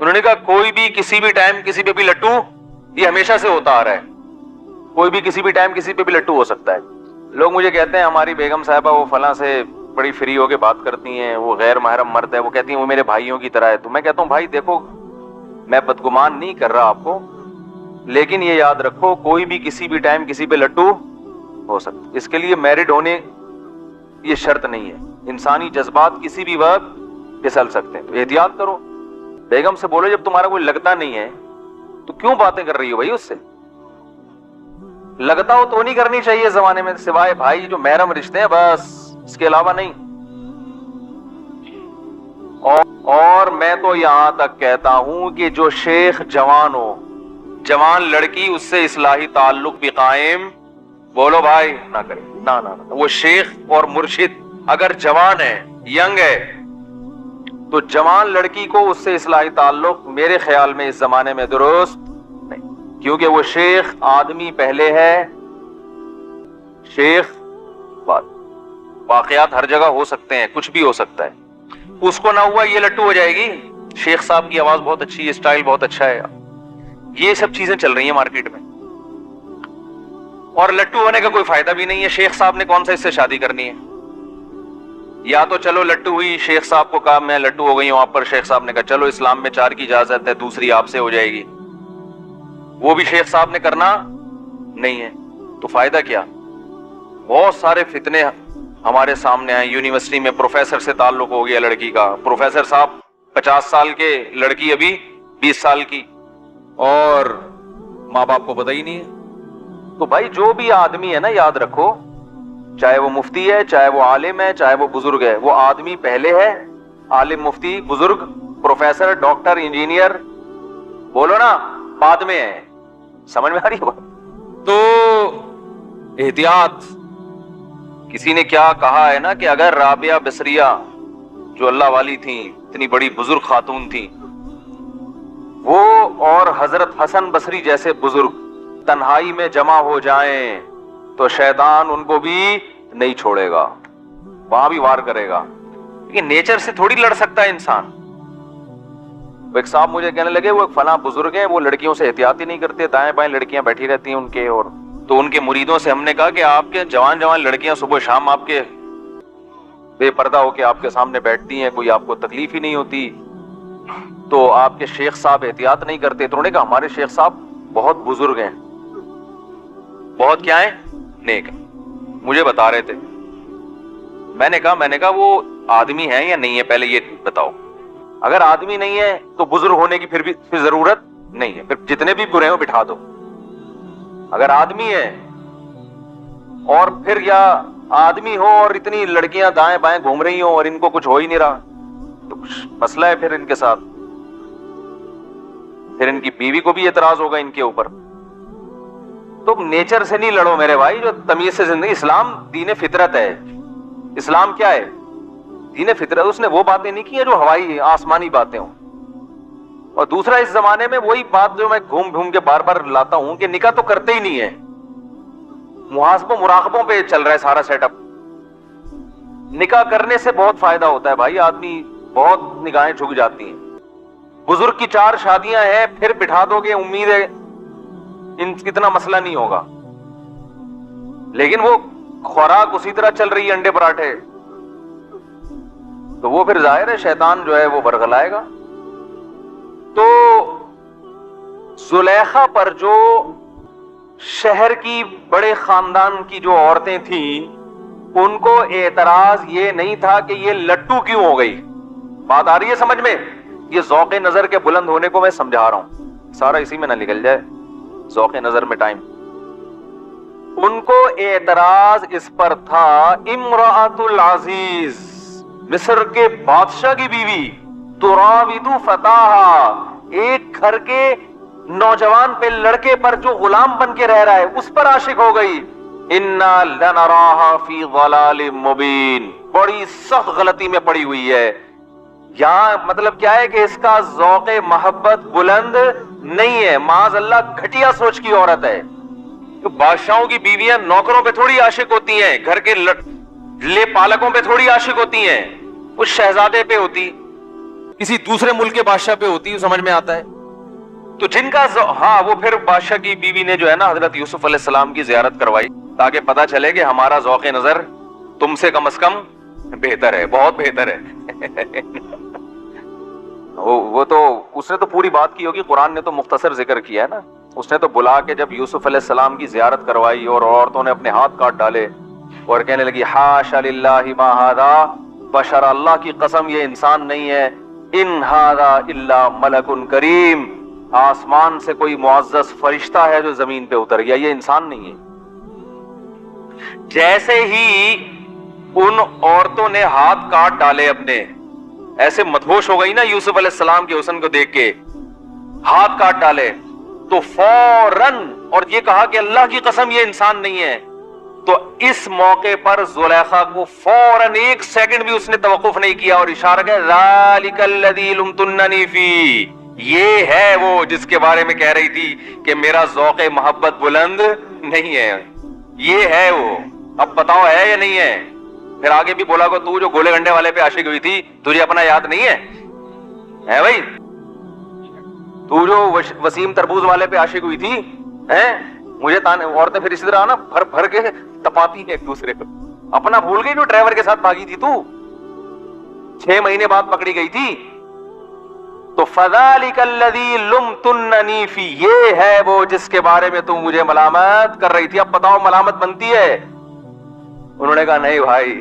انہوں نے کہا کوئی بھی کسی بھی ٹائم کسی پہ بھی لٹو، یہ ہمیشہ سے ہوتا آ رہا ہے، کوئی بھی کسی بھی ٹائم کسی پہ بھی لٹو ہو سکتا ہے. لوگ مجھے کہتے ہیں ہماری بیگم صاحبہ وہ فلاں سے بڑی فری ہو کے بات کرتی ہیں، وہ غیر محرم مرد ہے، وہ کہتی ہیں وہ میرے بھائیوں کی طرح ہے. تو میں کہتا ہوں بھائی دیکھو میں بدگمان نہیں کر رہا آپ کو، لیکن یہ یاد رکھو کوئی بھی کسی بھی ٹائم کسی پہ لٹو ہو سکتا. اس کے لیے میرڈ ہونے یہ شرط نہیں ہے، انسانی جذبات کسی بھی وقت پھسل سکتے ہیں. تو احتیاط کرو. بیگم سے بولو جب تمہارا کوئی لگتا نہیں ہے تو کیوں باتیں کر رہی ہو بھائی اس سے؟ لگتا ہو تو نہیں کرنی چاہیے زمانے میں، سوائے بھائی جو محرم رشتے ہیں بس، اس کے علاوہ نہیں. اور میں تو یہاں تک کہتا ہوں کہ جو شیخ جوان ہو، جوان لڑکی اس سے اصلاحی تعلق بھی قائم بولو بھائی نہ کرے. نہ وہ شیخ اور مرشد اگر جوان ہے، ینگ ہے، تو جوان لڑکی کو اس سے اصلاحی تعلق میرے خیال میں اس زمانے میں درست نہیں، کیونکہ وہ شیخ آدمی پہلے ہے، شیخ بعد. واقعات ہر جگہ ہو سکتے ہیں، کچھ بھی ہو سکتا ہے. اس کو نہ ہوا یہ لٹو ہو جائے گی، شیخ صاحب کی آواز بہت اچھی ہے، اسٹائل بہت اچھا ہے. یہ سب چیزیں چل رہی ہیں مارکیٹ میں، اور لٹو ہونے کا کوئی فائدہ بھی نہیں ہے. شیخ صاحب نے کون سا اس سے شادی کرنی ہے؟ یا تو چلو لٹو ہوئی، شیخ صاحب کو کہا میں لٹو ہو گئی ہوں آپ پر، شیخ صاحب نے کہا چلو اسلام میں 4 کی اجازت ہے، دوسری آپ سے ہو جائے گی. وہ بھی شیخ صاحب نے کرنا نہیں ہے، تو فائدہ کیا؟ بہت سارے فتنے ہمارے سامنے آئے. یونیورسٹی میں پروفیسر سے تعلق ہو گیا لڑکی کا، پروفیسر صاحب 50 سال کے، لڑکی ابھی 20 سال کی، اور ماں باپ کو پتہ ہی نہیں ہے. تو بھائی جو بھی آدمی ہے نا، یاد رکھو، چاہے وہ مفتی ہے، چاہے وہ عالم ہے، چاہے وہ بزرگ ہے، وہ آدمی پہلے ہے. عالم، مفتی، بزرگ، پروفیسر، ڈاکٹر، انجینئر بولو نا بعد میں ہے. سمجھ میں آ رہی ہے بات؟ تو احتیاط. کسی نے کیا کہا ہے نا کہ اگر رابعہ بصریہ جو اللہ والی تھیں، اتنی بڑی بزرگ خاتون تھیں، وہ اور حضرت حسن بصری جیسے بزرگ تنہائی میں جمع ہو جائیں تو شیطان ان کو بھی نہیں چھوڑے گا، وہاں بھی وار کرے گا. لیکن نیچر سے تھوڑی لڑ سکتا ہے انسان. وہ ایک صاحب مجھے کہنے لگے وہ ایک فلاں بزرگ ہیں، وہ لڑکیوں سے احتیاط ہی نہیں کرتے، دائیں بائیں لڑکیاں بیٹھی رہتی ہیں ان کے. اور تو ان کے مریدوں سے ہم نے کہا کہ آپ کے جوان لڑکیاں صبح شام آپ کے بے پردہ ہو کے آپ کے سامنے بیٹھتی ہیں، کوئی آپ کو تکلیف ہی نہیں ہوتی، تو آپ کے شیخ صاحب احتیاط نہیں کرتے؟ تو انہوں نے کہا ہمارے شیخ صاحب بہت بزرگ ہیں، بہت کیا ہیں، نیک ہیں. مجھے بتا رہے تھے. میں نے کہا وہ آدمی ہیں یا نہیں ہے پہلے یہ بتاؤ. اگر آدمی نہیں ہے تو بزرگ ہونے کی پھر ضرورت نہیں ہے، پھر جتنے بھی برے ہو بٹھا دو. اگر آدمی ہے اور پھر یا آدمی ہو اور اتنی لڑکیاں دائیں بائیں گھوم رہی ہوں اور ان کو کچھ ہو ہی نہیں رہا، تو کچھ مسئلہ ہے پھر ان کے ساتھ. پھر ان کی بیوی کو بھی اعتراض ہوگا ان کے اوپر. تو نیچر سے نہیں لڑو میرے بھائی، جو تمیز سے زندگی. اسلام دین فطرت ہے. اسلام کیا ہے؟ دین فطرت. اس نے وہ باتیں نہیں کی ہیں جو ہوائی آسمانی باتیں ہوں. اور دوسرا اس زمانے میں وہی بات جو میں گھوم کے بار بار لاتا ہوں کہ نکاح تو کرتے ہی نہیں ہے، محاسبوں مراقبوں پہ چل رہا ہے سارا سیٹ اپ. نکاح کرنے سے بہت فائدہ ہوتا ہے بھائی، آدمی بہت نگاہیں جھک جاتی ہیں. بزرگ کی 4 شادیاں ہیں، پھر بٹھا دو گے، امید ہے اتنا مسئلہ نہیں ہوگا. لیکن وہ خوراک اسی طرح چل رہی ہے، انڈے پراٹھے، تو وہ پھر ظاہر ہے شیطان جو ہے وہ برگلائے گا. تو زلیخا پر جو شہر کی بڑے خاندان کی جو عورتیں تھیں، ان کو اعتراض یہ نہیں تھا کہ یہ لٹو کیوں ہو گئی. بات آ رہی ہے سمجھ میں؟ یہ ذوق نظر کے بلند ہونے کو میں سمجھا رہا ہوں، سارا اسی میں نہ نکل جائے ذوق نظر میں ٹائم. ان کو اعتراض اس پر تھا، امرأۃ العزیز، مصر کے بادشاہ کی بیوی، تراود فتاہا، ایک گھر کے نوجوان پہ، لڑکے پر جو غلام بن کے رہ رہا ہے اس پر عاشق ہو گئی. انا لنراہا فی ضلال مبین، بڑی سخت غلطی میں پڑی ہوئی ہے. یہاں مطلب کیا ہے کہ اس کا ذوق محبت بلند نہیں ہے، معاذ اللہ گھٹیا سوچ کی عورت ہے. تو بادشاہوں کی بیویاں نوکروں پہ تھوڑی عاشق ہوتی ہیں، گھر کے لے پالکوں پہ تھوڑی عاشق ہوتی ہیں، اس شہزادے پہ ہوتی. کسی دوسرے ملک کے بادشاہ پہ ہوتی سمجھ میں آتا ہے. تو جن کا ہاں وہ پھر بادشاہ کی بیوی نے جو ہے نا حضرت یوسف علیہ السلام کی زیارت کروائی تاکہ پتا چلے کہ ہمارا ذوق نظر تم سے کم از کم بہتر ہے, بہت بہتر ہے. وہ تو اس نے تو پوری بات کی ہوگی, قرآن نے تو مختصر ذکر کیا ہے نا. اس نے تو بلا کے جب یوسف علیہ السلام کی زیارت کروائی اور عورتوں نے اپنے ہاتھ کاٹ ڈالے اور کہنے لگی حاشا للہ ما ھذا بشر, اللہ کی قسم یہ انسان نہیں ہے, ان ھذا الا ملک کریم, آسمان سے کوئی معزز فرشتہ ہے جو زمین پہ اتر گیا, یہ انسان نہیں ہے. جیسے ہی ان عورتوں نے ہاتھ کاٹ ڈالے اپنے, ایسے مدہوش ہو گئی نا یوسف علیہ السلام کے حسن کو دیکھ کے, ہاتھ کاٹ ڈالے تو فوراً, اور یہ کہا کہ اللہ کی قسم یہ انسان نہیں ہے. تو اس موقع پر زلیخا کو فوراً 1 سیکنڈ بھی اس نے توقف نہیں کیا اور اشارہ کیا ذالک الذی لمتننی فی, یہ ہے وہ جس کے بارے میں کہہ رہی تھی کہ میرا ذوق محبت بلند نہیں ہے, یہ ہے وہ, اب بتاؤ ہے یا نہیں ہے. پھر آگے بھی بولا کہ تو جو گولے گنڈے والے پہ عاشق ہوئی تھی تجھے اپنا یاد نہیں ہے بھائی, تو جو وسیم تربوز والے پہ عاشق ہوئی تھی مجھے عورتیں پھر اسی طرح نا بھر بھر کے تپاتی ہیں ایک دوسرے کو, اپنا بھول گئی جو ڈرائیور کے ساتھ بھاگی تھی تو 6 مہینے بعد پکڑی گئی تھی. تو فذالک الذی لمتننی فی, یہ ہے وہ جس کے بارے میں تم مجھے ملامت کر رہی تھی, اب بتاؤ ملامت بنتی ہے. انہوں نے کہا نہیں بھائی